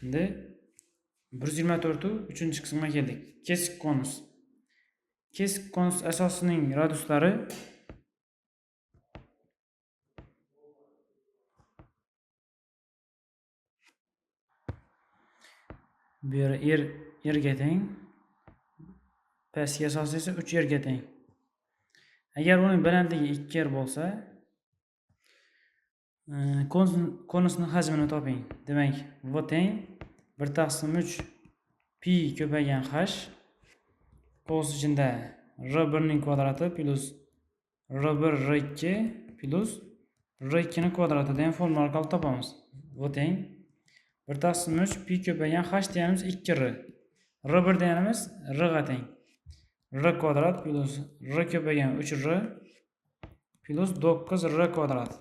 Endi 124 qismga keldik. Kesik konus. Kesik konus asosining radiuslari bu yer yerga teng. Pastki asosi esa 3 yerga teng. Agar uning balandligi 2 yer bo'lsa, konusning hajmini toping. Demak, v teng 1/3 pi ko'paygan h qovus ichida r1 ning kvadrati plus r1 r2 plus r2 ning kvadrati degan formula orqali topamiz. V teng 1/3 pi ko'paygan h deganimiz 2r. r1 deganimiz r ga teng. R kvadrat plus r ko'paygan 3r plus 9r kvadrat.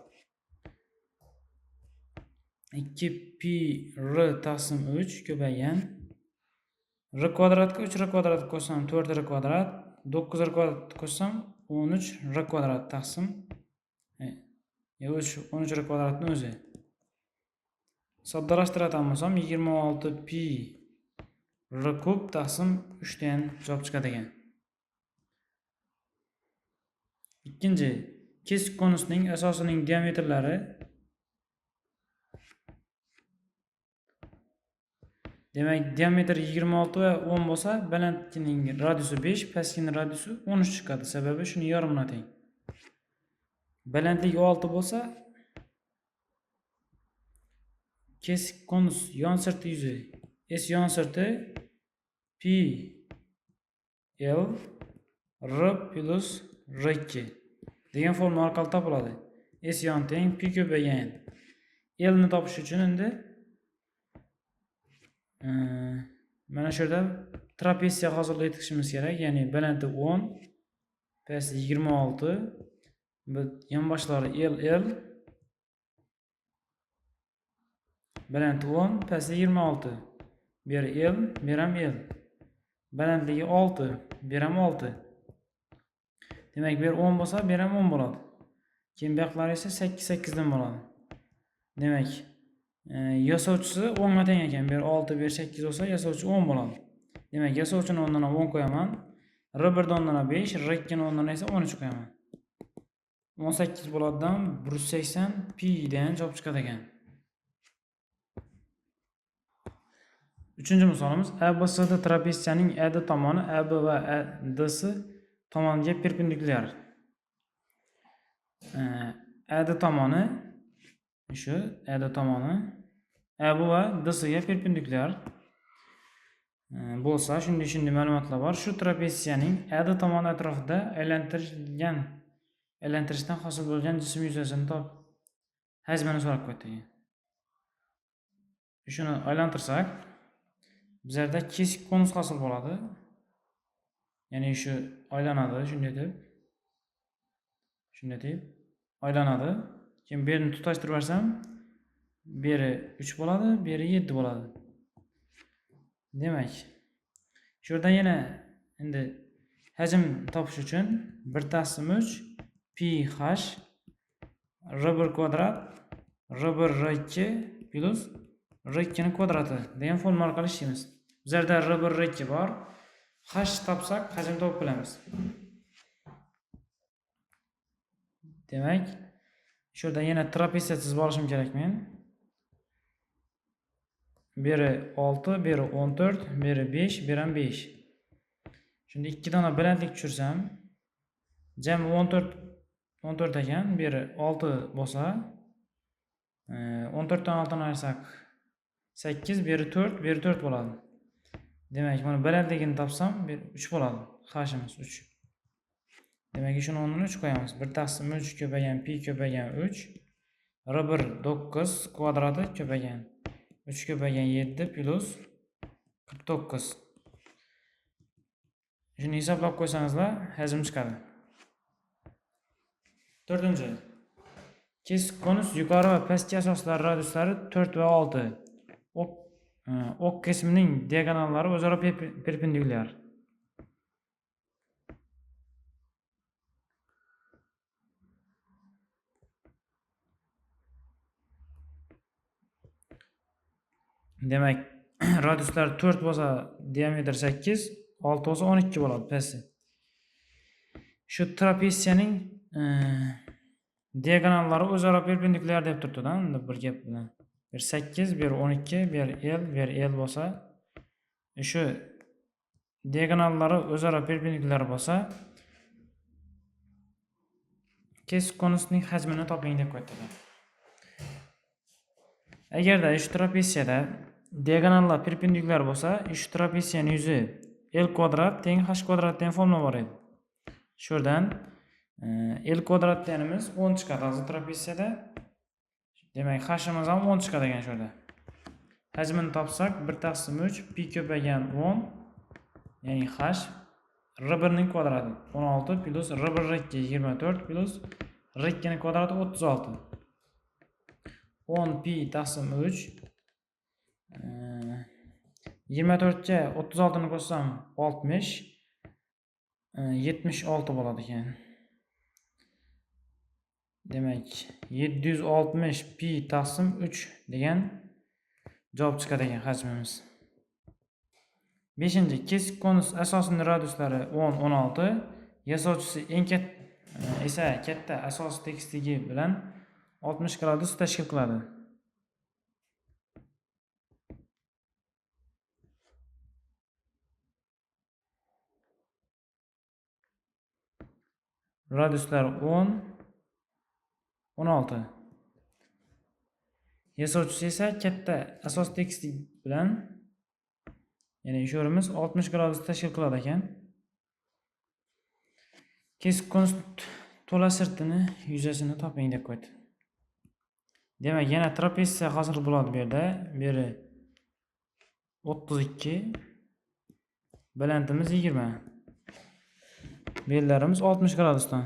2 pi r taqsim 3 ko'paygan r kvadratga 3r kvadrat qo'shsam 4r kvadrat, 9r kvadrat qo'shsam 13r kvadrat taqsim 13r kvadratning o'zi. Soddalashtiradigan bo'lsam 26 pi r kub taqsim 3 degan javob chiqadi ekan. Ikkinchi, kesik konusning asosining diametrlari demak, diametr 26 va 10 bo'lsa, balandligining radiusi 5, pastligining radiusi 13 chiqadi. Sababi shuni yarmina teng. Balandligi 6 bo'lsa, kesik konus yon sirti yuzi S yon sirti pi L r plus r2 degan formula orqali topiladi. S yon teng pi ko'paygan L ni topish uchun endi mana shu yerda trapeziya hosil etishimiz kerak. Ya'ni balandligi 10, pasti 26, yonboshlari L balandligi 10, pasti 26. Bu yer L, bu yer ham L. Balandligi 6, bu yer ham 6. Demak, bu yer 10 bo'lsa, bu yer ham 10 bo'ladi. Keyin bu yoqlari esa 8 dan bo'ladi. Demak, yasovchisi 10 ga teng ekan. Bu yer 6, bu yer 8 bo'lsa, yasovchi 10 bo'ladi. Demak, yasovchini o'rnidan 10 qo'yaman. R1 dan o'rnidan 5, R2 ni o'rnidan esa 13 qo'yaman. 18 bo'ladidan 180 pi degan javob chiqadi ekan. Uchinchi misolimiz ABCD trapeziyaning AD tomoni AB va ADC tomoniga perpendikulyar. AD tomoni shu AD tomoni AB va DC ga perpendikulyar bo'lsa, shunday ma'lumotlar bor. Shu trapeziyaning AD tomoni atrofida aylantirishdan hosil bo'lgan jism yuzasini hajmini so'rab qo'ydi. Shuni aylantirsak, bizlarda kesik konus hosil bo'ladi. Ya'ni shu aylanadi, shunday deb aylanadi. Keyin bu yerni tutashtirib bersam, bu yeri 3 bo'ladi, bu yeri 7 bo'ladi. Demak, shu yerda yana endi hajm topish uchun 1/3 pi h r1 kvadrat r1 r2 plus r2 ning kvadrati degan formula orqali ishlaymiz. Bizlarda r1 r2 bor. H topsak, hajm topib bilamiz. Demak, shu yerda yana trapeziya chizib olishim kerak men. Bu yeri 6, bu yeri 14, bu yeri 5, bu yeri ham 5. Shunda 2 dona balandlik tushirsam, jami 14 ekan, bu yeri 6 bo'lsa, 14 dan 6 ni ayirsak 8, bu yeri 4, bu yeri 4 bo'ladi. Demak, mana balandligini topsam, 3 bo'ladi. Hashimiz 3. Demak, shuni o'rniga 3 qo'yamiz. 1/3 ko'paygan pi ko'paygan 3 r1 9 kvadrati ko'paygan 3 ko'paygan 7 plus 49. Shuni hisoblab qo'ysangizlar, hajm chiqadi. 4-chi. Kesik konus yuqori va pastki asoslar radiuslari 4 va 6. Ok qismining diagonallari o'zaro perpendikulyar. Demak, radiuslar 4 bo'lsa, diametr 8, 6 bo'lsa 12 bo'ladi pasi. Shu trapeziyaning diagonallari o'zaro perpendikulyar deb turibdi-da, endi bir gap bilan. Bir 8, bir 12, bir L bo'lsa, shu diagonallari o'zaro perpendikulyar bo'lsa, kesik konusning hajmini toping deb qo'yibdi. Agarda shu trapeziyada diagonallar perpendikulyar bo'lsa, shu trapeziyaning yuzi L kvadrat teng h kvadrat degan formula bor edi. Shundan L kvadrat deganimiz 10 chiqadi hozir trapeziyada. Demak, h'imiz ham 10 chiqadi ekan shunda. Hajmini topsak 1/3 pi ko'paygan 10, ya'ni h r1 ning kvadrati 16 plus r1 24 plus r2 ning kvadrati 36. 10 pi taqsim 3 24 ga 36 ni qo'shsam 60 76 bo'ladi ekan. Demak, 760 pi taqsim 3 degan javob chiqadi ekan hajmimiz. 5. Kesik konus asosining radiuslari 10, 16, yasovchisi eng katta esa katta asos tekisligi bilan 60 gradus tashkil qiladi. Radiuslar 10, 16. Yasovchisi esa katta asos tekislik bilan, ya'ni shu yerimiz 60 gradus tashkil qiladi ekan. Kesik konus to'la sirtini yuzasini toping deb qo'ydi. Demak, yana trapeziya hosil bo'ladi bu yerda. Beri 32, balandimiz 20. Bellarimiz 60 gradusdan.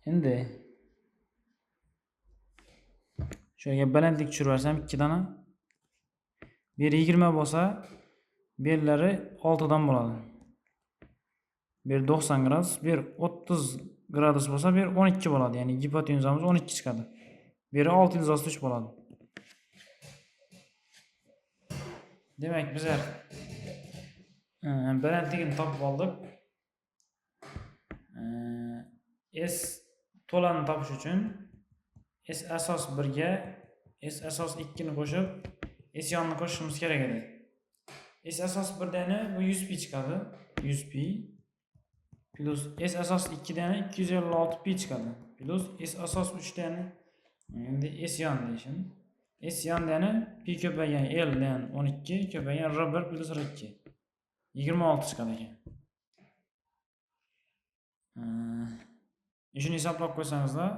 Endi shunga balandlik tushirib yuborsam 2 dona. Beri 20 bo'lsa, bellari 6 dan bo'ladi. Bir 90 gradus, bir 30 gradus bo'lsa, bir 12 bo'ladi. Ya'ni gipotenuzamiz 12 chiqadi. Beri 663 bo'ladi. Demak, bizlar balandligini topib oldik. S to'lani topish uchun S asos 1 ga S asos 2 ni qo'shib S yonni qo'shishimiz kerak edi. S asos 1 dani bu 100 pi chiqadi. 100 pi plus S asos 2 dani 256 pi chiqadi. Plus S asos 3 dani endi S yon deyishim. S yon dani pi ko'paygan L dan 12 ko'paygan R1 plus R2. 26 chiqadi ekan. Shuni hisoblab qo'ysangizlar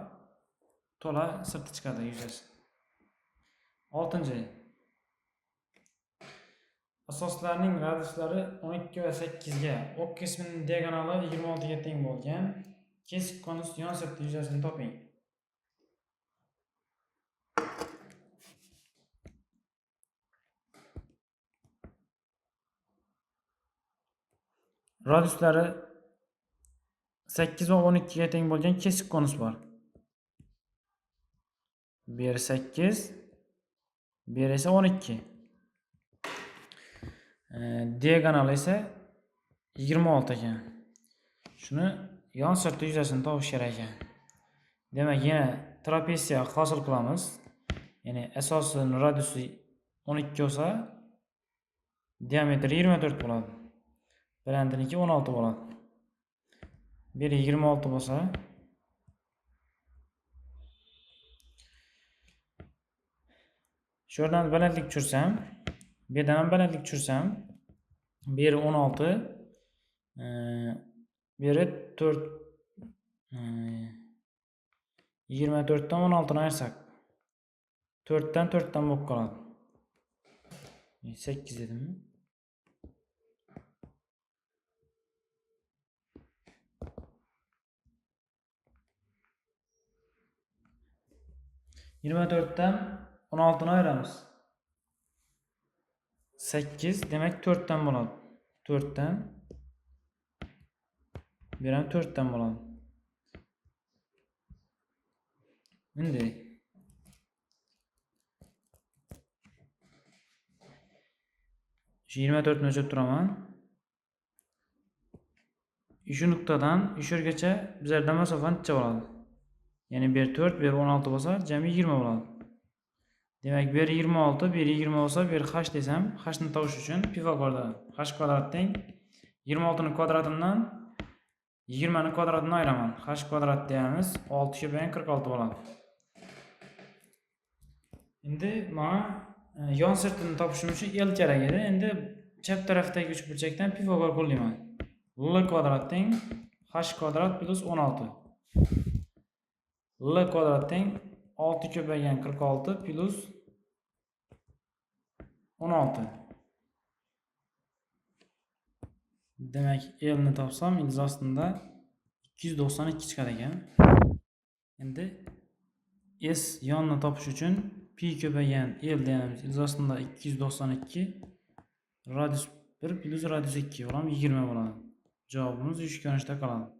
to'la sirti chiqadi yuzasi. 6. Asoslarning radiuslari 12 va 8 ga, ok qismining diagonali 26 ga teng bo'lgan kesik konus yon sirti yuzasini toping. Radiuslari 8 va 12 ga teng bo'lgan kesik konus bor. Beri 8, beri esa 12. Diagonal esa 26 ekan. Shuni yon sirti yuzasini topish kerak ekan. Demak, yana trapeziya hosil qilamiz. Ya'ni asosining radiusi 12 bo'lsa, diametri 24 bo'ladi. Balandligi 16 bo'ladi. Beri 26 bo'lsa, shu yerdan balandlik tushirsam, bu yerdan ham balandlik tushirsam, beri 16, beri 4, 24 dan 16 ni ayirsak, 4 dan 4 dan bo'lib qoladi. 8 dedimmi? dan 16 ni ayiramiz. 8 demak 4 dan bo'ladi. 4 dan bir ham 4 dan bo'ladi. Endi shu 24 ni o'chirib turaman. Shu nuqtadan shu yergacha bizlarda masofa necha bo'ladi? Ya'ni bu yer 4, bu yer 16 bo'lsa, jami 20 bo'ladi. Demak, bu yer 26, bu yer 20 bo'lsa, bu yer h desam, h ni topish uchun Pifagordan h kvadrat teng 26 ni kvadratidan 20 ni kvadratini ayiraman. H kvadrat deyamiz, 6 ko'paygan 46 bo'ladi. Endi mana yon sirtini topishim uchun L kerak edi. Endi chap tarafdagi uchburchakdan Pifagor qo'llayman. L kvadrat teng h kvadrat plus 16. L kvadrat teng 6 ko'paygan 46 plus 16. Demak, L ni topsam, ildiz ostida 292 chiqar ekan. Endi S yonni topish uchun pi ko'paygan L deymiz. Ildiz ostida 292 radius 1 plus radius 2 bo'ladi 20 bo'ladi. Javobimiz 3 ko'rinishda qoladi.